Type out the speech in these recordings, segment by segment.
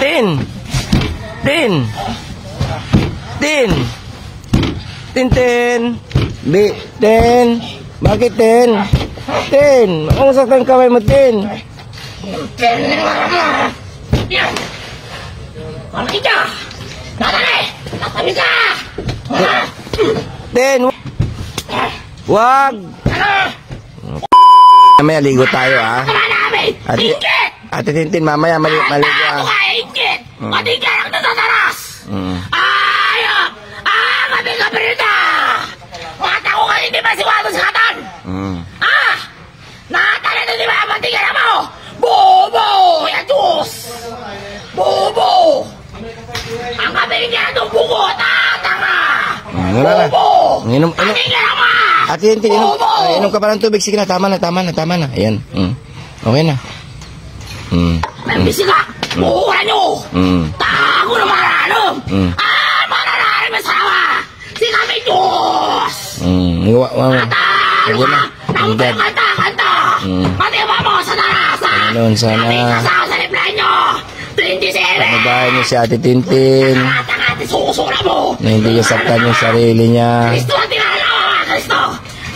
Tin! Tin! Tin! Tin! Tin! Bakit Tin? Tin! Ang saktan kamay mo, Tin! Tin! Wag! Mamaya ligo tayo, ha? Ate Tintin, mamaya maligo, ha? Pati ka lang natataras! Ayop! Gabi-gabi rin na! Mata ko ka hindi ba siwado sa katan? Nakatala na di ba ang tingnan mo? Bobo! Yan Diyos! Bobo! Ang gabi niya itong bugot! Tanga! Bobo! Patingnan mo! Ate Tintin, inom ka pa ng tubig. Sige na, tama na. Ayan. Okay na. Nambisi ka! Bukuha nyo! Tago na marananom! Marananom ang sawa! Si kami Diyos! Natalo ka! Nampay kanta! Matiba mo sa tarasan! Kami kasama sa liplahan nyo! 27! Panabayan niyo si Ate Tintin Susura mo! na hindi niya saktan yung sarili niya. Kristo ang tinalawa mga Kristo!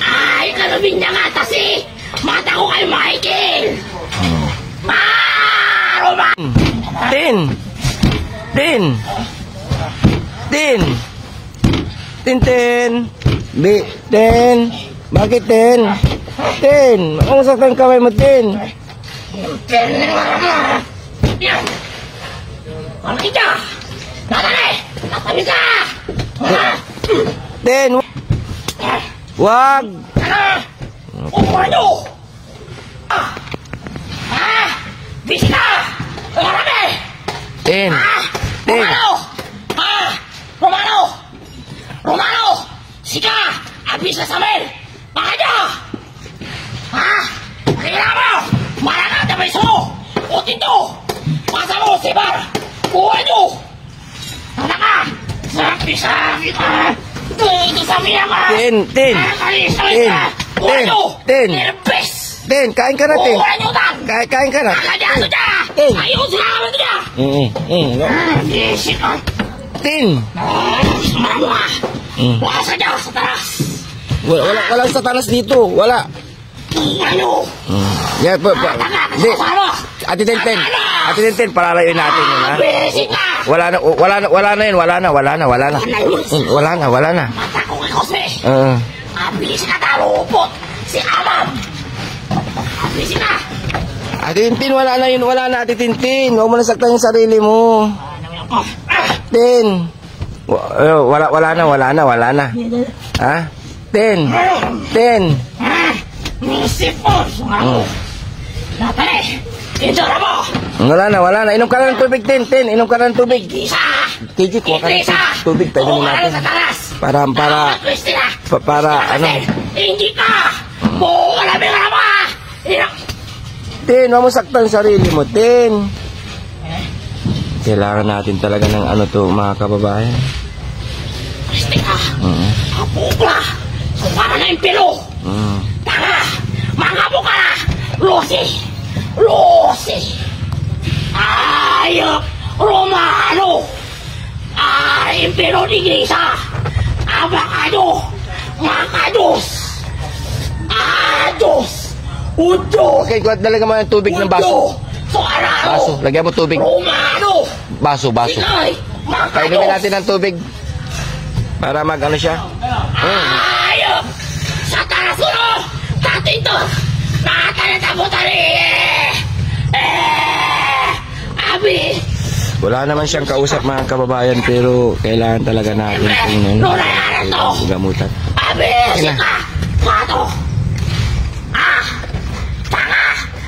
Ay, kalubing niya nga tasi! Mata ko kay Michael! Tin! Bakit Tin? Tin! Ang saktan kamay mo, Tin! Malaki ka! Natali! Natabi ka! Tin! Wag! Kukuha nyo! Bisi ka! Marami! Tin! Romano! Sika! Abis na sa amin! Baka nyo! Kailangan mo! Marangat na may sumo! Utin to! Pasa mo, Sibar! Kuha nyo! Tanda ka! Sabi ka! Dito sa miyama! Tin! Kuha nyo! Tin! Kain ka na, Tin! Kuha nyo, Tan! Kain ka na! Kanyado niya! Ayun sila naman niya! Bisi ka! Tin! Sumama ka! Wala sa niya sa taras! Walang satanas dito. Wala. Ano? Yeah, Ate Tintin, palalayoin natin yun, ha? Wala na yun. Wala na. Mata ko kay Jose. Abis ka talupot. Si Alam. Abis ka. Ate Tintin, wala na yun. Wala na, Ate Tintin. Huwag mo nasaktan yung sarili mo. Tin. Wala na. Ha? Tin. Sipon! Natali! Indura mo! Wala na. Inom ka na ng tubig, Tin. Inom ka na ng tubig. Isa! Kiji, kuha ka ng tubig. Pwede natin. Para, ano? Hindi ka! Bukalabing ka naman! Tin, huwag mo saktan sarili mo, Tin. Kailangan natin talaga ng ano to, mga kababayan. Kristi ka! Kapupla! Sumama na yung pilo! Tanga! Mangabo ka na! Lucy! Ayop! Romano! Impero ni Grisa! Abacado! Macados! Ados! Udo! Okay, dalaga mo ng tubig ng baso. Baso, lagyan mo tubig. Romano! Baso. Sinay! Kainumin natin ng tubig. Para mag-ano siya. Ayop! Sa tarasuno! Tatito! Nakatanataputali! Abi! Wala naman siyang kausap, mga kababayan, pero kailangan talaga natin itong gamutan. Abi! Sika! Pato! Tanga!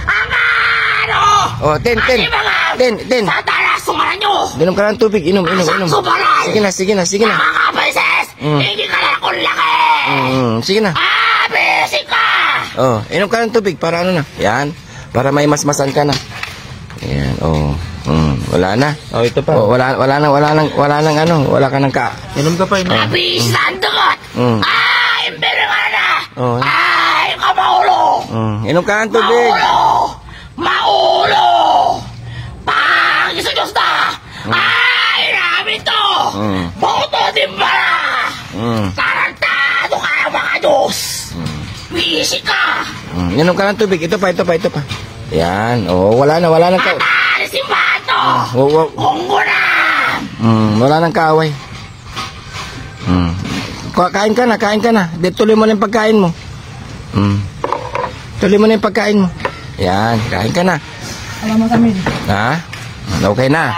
Angano! Oh, Tin! Sa talas! Sumaran nyo! Inom ka ng tubig, inom. Sige na. Nakakapaises! Hindi ka na akong laki! Sige na. Abi! Sika! Oh, inom ka ng tubig para ano na. Yan. Para may masmasan ka na. Yan, oh. Wala na. Oh, ito pa. Oh, wala nang ano. Wala ka nang ka. Inom ka pa, inom. Abi! Sandagot! Impero ka na! Oh. Kamaulo! Inom ka ng tubig. Maulo! Inom ka ng tubig. Ito pa. Yan. Oh, wala na ka. Alisin ba ito? Unggo na! Wala nang kaaway. Kain ka na. Tuloy mo na yung pagkain mo. Tuloy mo na yung pagkain mo. Yan, kain ka na. Alam mo kami. Ha? Okay na.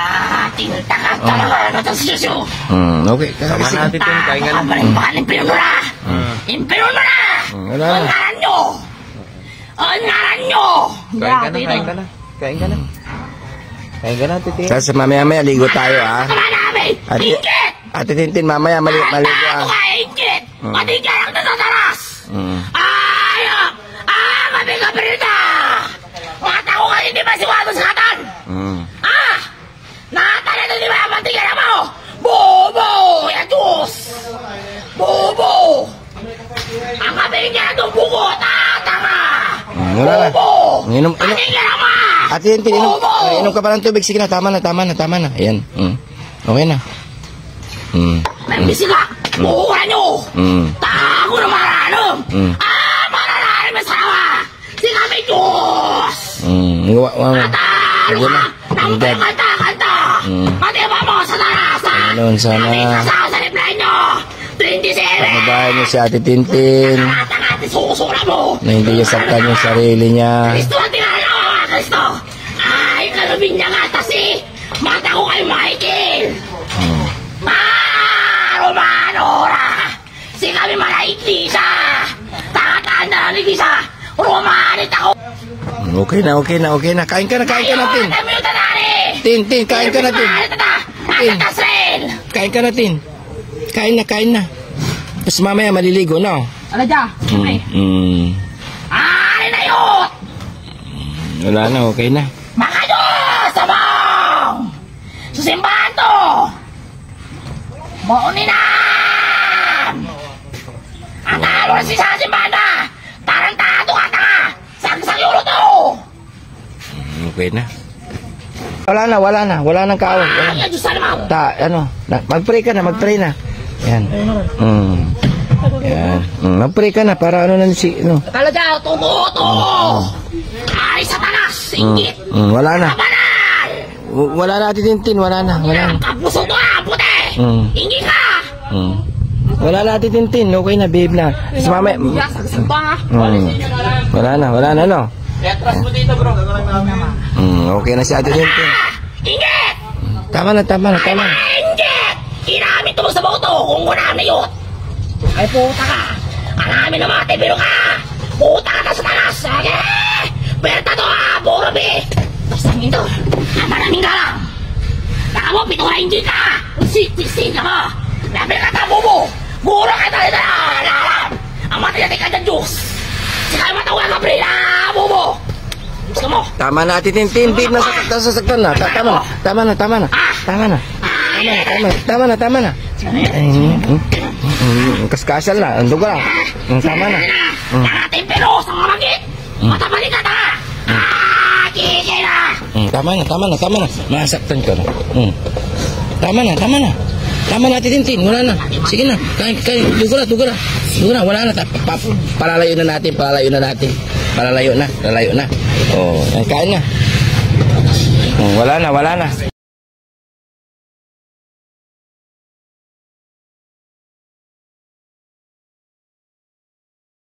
Tintakap talaga na ito susu. Okay. Sama natin din, kain ka na. Impirun mo na! Impirun mo na! Wala na. Ang ngaran nyo! Kain ka na, Titi. Kasi mamaya ligo tayo, ha? Sama namin! Ingit! Ate Tintin, mamaya maligo, Ako ha? ka ingit! Pati ka lang natataras! Ayok! Gabi-gabi rita! Mga tao ka hindi masiwado sa katan! Nakatala na di ba ang mantigan mo? Bobo! Ya Diyos! Bobo! Ang kabing niya itong buko! Tanga! Wala na. Bobo! Inom. Mantigan mo! Ate Tintin, inom ka pa ng tubig. Sige na, tama na. Ayan. Okay na. May bisila! Bukuha nyo! Tako na maranom! Mararanim ang sawa! Sila may Diyos! Natalo ka! Nang kanta! Pati ba mo sa tarasan? Ganun, sana. Kami kasawa sa reply nyo! 27! Pagbabayan niyo si Ate Tintin. Nakatangati susura mo! Na hindi niya saktan yung sarili niya. Kristo ang tinalo! Kristo! Ay, kalubing niya nga tasi! Mata ko kay Michael! Romanora! Si kami malaitisa! Tangataan na ng igisa! Romanit ako! Okay na. Kain ka na, Tin. Tin, kain ka na, Tin. Tin. Kain ka na, Tin. Kain na. Tapos mamaya maliligo, no? Ala dya. Okay. Ari na yun! Wala na, okay na. Mga Diyos! Sabang! Susimbahan to! Mauninan! Ang talo na si Sasimbahan na! Tarantado ka tanga! Sagsang yulo to! Okay na. Wala nang kaaway. Ay, Diyos sana mo! Mag-pray ka na. Yan. Yan. Mag-pray ka na para ano na si, no? Tala dyan! Tungo! Ay, Satanas! Ingit! Wala na. Kabanal! Wala na, Ate Tintin. Wala na. Kapuso ko ah! Puti! Ingit ka! Wala na, Ate Tintin. Okay na, babe na. Tapos mamaya. Wala na, no? Atras mo dito, bro. Okay na si Ate Tintin. Ingit! Tama na. Ingit! Inamit mo sa boto kung wala na yun! Ay puta ka! Alamin na mga tibiro ka! Puta ka sa talas! Sige! Berta to ha! Puro bi! Basta nito! Maraming galang! Naka mo, pito ka hindi ka! Sik ka mo! Labi ka ta, bubo! Mura ka talaga na! Alam! Ang matiyati ka dyan, Diyos! Sika yung matawag ka, Brina! Bubo! Gusto mo? Tama na, Ate Tintin. Babe, nasasaktan na. Tama na. Kaskasal na. Ando ka lang. Tama na. Nakating pero sa mga magit! Matabalik ka ta! Kikay na! Tama na. Masaktan ka na. Tama na, Ate Tintin. Wala na. Sige na. Kain. Dugo na. Wala na. Palalayo na natin. Palalayo na. Oh, kain na. Wala na.